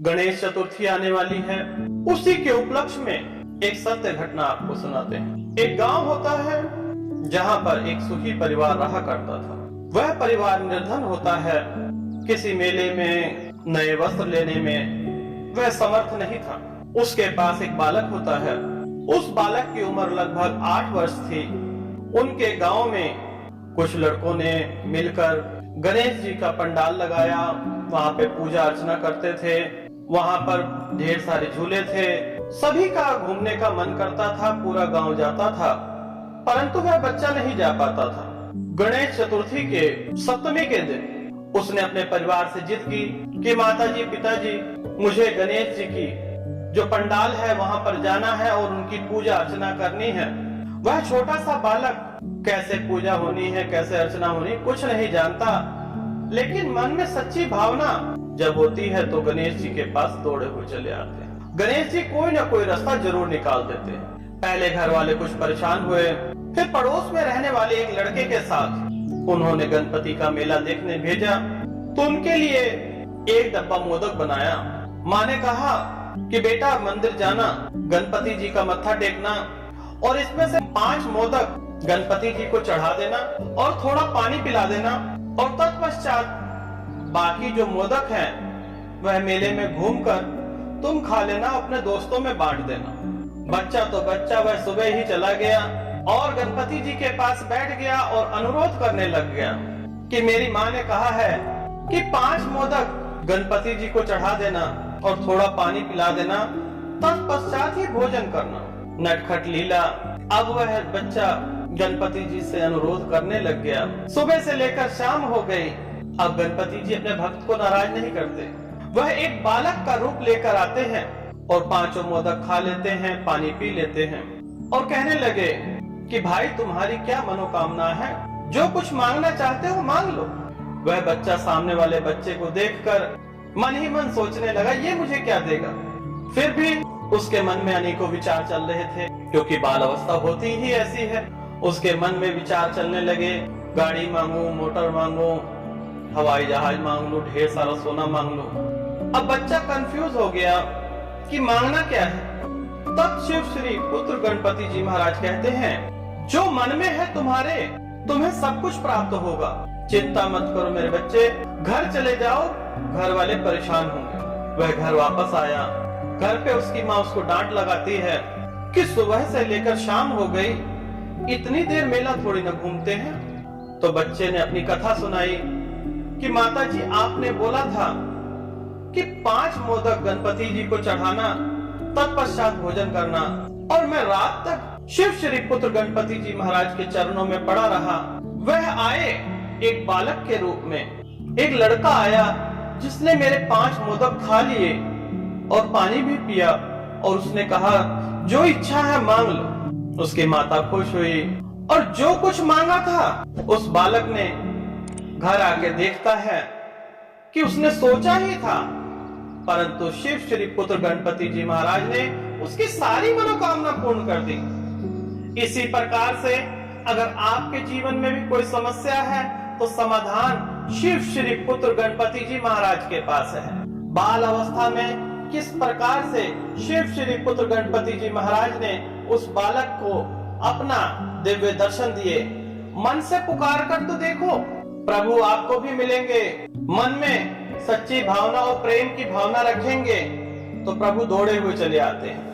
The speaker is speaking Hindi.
गणेश चतुर्थी आने वाली है। उसी के उपलक्ष्य में एक सत्य घटना आपको सुनाते हैं। एक गांव होता है जहां पर एक सुखी परिवार रहा करता था। वह परिवार निर्धन होता है। किसी मेले में नए वस्त्र लेने में वह समर्थ नहीं था। उसके पास एक बालक होता है। उस बालक की उम्र लगभग 8 वर्ष थी। उनके गांव में कुछ लड़कों ने मिलकर गणेश जी का पंडाल लगाया। वहां पे पूजा अर्चना करते थे। वहां पर ढेर सारे झूले थे। सभी का घूमने का मन करता था। पूरा गांव जाता था, परंतु वह बच्चा नहीं जा पाता था। गणेश चतुर्थी के सप्तमी के दिन उसने अपने परिवार से जिद की कि माताजी, पिताजी, मुझे गणेश जी की जो पंडाल है वहां पर जाना है और उनकी पूजा अर्चना करनी है। वह छोटा सा बालक कैसे पूजा होनी है, कैसे अर्चना होनी, कुछ नहीं जानता, लेकिन मन में सच्ची भावना जब होती है तो गणेश जी के पास दौड़े हुए चले आते हैं। गणेश जी कोई ना कोई रास्ता जरूर निकाल देते हैं। पहले घर वाले कुछ परेशान हुए, फिर पड़ोस में रहने वाले एक लड़के के साथ उन्होंने गणपति का मेला देखने भेजा तो उनके लिए एक डब्बा मोदक बनाया। माँ ने कहा कि बेटा मंदिर जाना, गणपति जी का मत्था टेकना और इसमें से 5 मोदक गणपति जी को चढ़ा देना और थोड़ा पानी पिला देना और तत्पश्चात बाकी जो मोदक हैं वह मेले में घूमकर तुम खा लेना, अपने दोस्तों में बांट देना। बच्चा तो बच्चा, वह सुबह ही चला गया और गणपति जी के पास बैठ गया और अनुरोध करने लग गया कि मेरी माँ ने कहा है कि 5 मोदक गणपति जी को चढ़ा देना और थोड़ा पानी पिला देना, तत्पश्चात ही भोजन करना। नटखट लीला। अब वह बच्चा गणपति जी से अनुरोध करने लग गया। सुबह से लेकर शाम हो गई। अब गणपति जी अपने भक्त को नाराज नहीं करते। वह एक बालक का रूप लेकर आते हैं और 5 मोदक खा लेते हैं, पानी पी लेते हैं और कहने लगे कि भाई तुम्हारी क्या मनोकामना है, जो कुछ मांगना चाहते हो मांग लो। वह बच्चा सामने वाले बच्चे को देखकर मन ही मन सोचने लगा, ये मुझे क्या देगा। फिर भी उसके मन में अनेकों विचार चल रहे थे, क्योंकि बाल अवस्था होती ही ऐसी है। उसके मन में विचार चलने लगे, गाड़ी मांगू, मोटर मांगू, हवाई जहाज मांग लूं, ढेर सारा सोना मांग लूं। अब बच्चा कंफ्यूज हो गया कि मांगना क्या है। तब शिव श्री पुत्र गणपति जी महाराज कहते हैं, जो मन में है तुम्हारे, तुम्हें सब कुछ प्राप्त होगा। चिंता मत करो मेरे बच्चे, घर चले जाओ, घर वाले परेशान होंगे। वह घर वापस आया। घर पे उसकी माँ उसको डांट लगाती है कि सुबह से लेकर शाम हो गई, इतनी देर मेला थोड़ी ना घूमते हैं। तो बच्चे ने अपनी कथा सुनाई कि माताजी, आपने बोला था कि 5 मोदक गणपति जी को चढ़ाना, तत्पश्चात भोजन करना, और मैं रात तक शिव श्री पुत्र गणपति जी महाराज के चरणों में पड़ा रहा। वह आए एक बालक के रूप में। एक लड़का आया जिसने मेरे 5 मोदक खा लिए और पानी भी पिया और उसने कहा, जो इच्छा है मांग लो। उसकी माता खुश हुई और जो कुछ मांगा था उस बालक ने घर आके देखता है कि उसने सोचा ही था, परंतु शिव श्री पुत्र गणपति जी महाराज ने उसकी सारी मनोकामना पूर्ण कर दी। इसी प्रकार से अगर आपके जीवन में भी कोई समस्या है तो समाधान शिव श्री पुत्र गणपति जी महाराज के पास है। बाल अवस्था में किस प्रकार से शिव श्री पुत्र गणपति जी महाराज ने उस बालक को अपना दिव्य दर्शन दिए। मन से पुकार कर तो देखो, प्रभु आपको भी मिलेंगे। मन में सच्ची भावना और प्रेम की भावना रखेंगे तो प्रभु दौड़े हुए चले आते हैं।